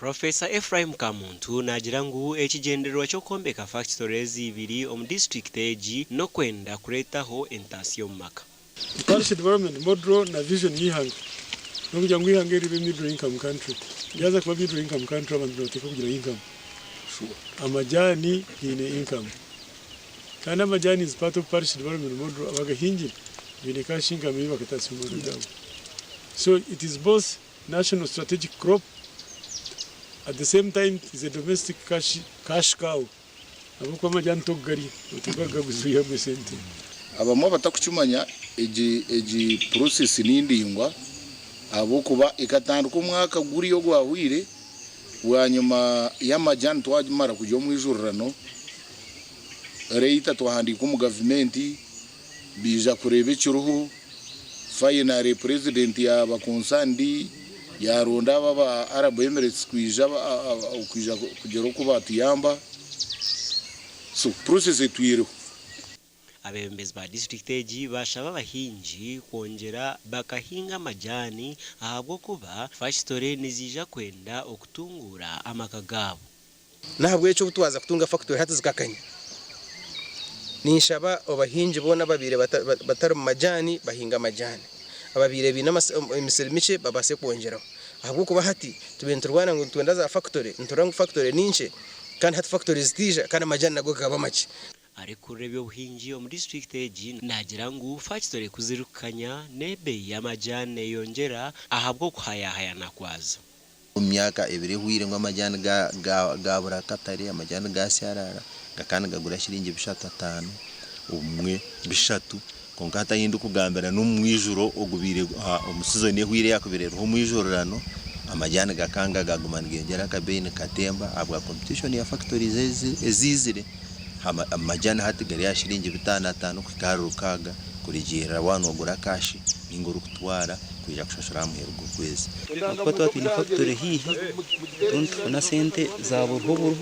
Professor Ephraim Kamuntu nagira ngu ekigendererwa kyo kwombeka factories ibiri omu district egi no kwenda kuretaho entasyo mu maka. Policy development model na vision yihanga no kugira ngo ihange ribe middle income country yaza kuba middle income country abantu bateka kugira income amajani ine income kandi amajani is part of policy development model abagahingi bine kashinga mibi bakatasyo mu ndabo. So it is both national strategic crop. At the same time, it's a domestic cash cow. Abuko amajani togari utugaga guzuya mesente. Abamwe batakucumanya eji process nindingwa abukuba ikatanduka umwaka guri yo gwahwire wanyuma y'amajani twajimara kujyo mu ijurano reita twahandika mu Gavumenti bija kurebe cyuruhu final president ya bakonsandi ya ronda baba Arab Emirates kwija kugera ko batiyamba so process etwiro. Abembezi ba district egi bashaba abahingi kwongera bakahinga amajani ahabwo kuba factory nizija kwenda okutungura amaka gabo. Nahabwo echo kutwaza kutunga factory hati zikakanya nishaba abahingi bona babire batari mu majani bahinga amajani ababire bina imiserimice babase kwongeraho ahabwo kuba hati tubenturwana ngo twenda za factory nturanga factory ninche kandi hati factories tija kandi amajani nago gaba make. Ari kurebe ubuhingi mu district egi nagira ngo factory kuzirukanya nebe y'amajani yongera ahabwo kuhayahayana kwazo. Umyaka ebiri huire ngo amajani ga burakatari amajani ga syarara gakana gagura shiringi bishatu 5 umwe bishatu konka hatahindu kugambira n'umwijuro ogubire umusizo ne huire yakubirero umwijurano amajani gakanga gagumana gengera kabene katemba abwa competition ya factories ezizire amajani hati gari ya shiringi 5 kukarukaga kurijira wano ogura kashi inguru kutwara kuja kushashura muherugo kwezi kwa twatini factory hii tuna sente za burho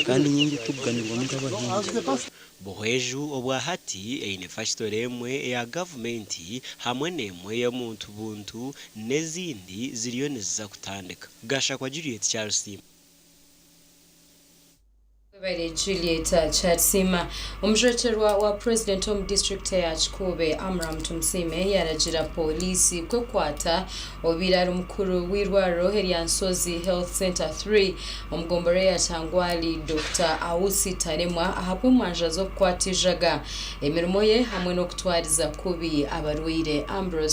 kandi nyingi tuganirwa n'abahinzi. Buhweju obwa hati eine factory emwe ya Gavumenti hamwe nemwe ya muntu buntu nezindi ziriyo niza kutandika. Gasha kwa Juliet Charles Juliet Chatsima umjweterwa wa president of district ya Chikobe Amram Tumsime yaragira polisi kwekwata obiraro mukuru wirwaro Heriansozi Health Center 3 omgombore ya Tangwali Dr. Awusi Taremwa ahabwe manja zo kwatijaga emirimo ye hamwe no kutwariza kubi abarwire Ambrose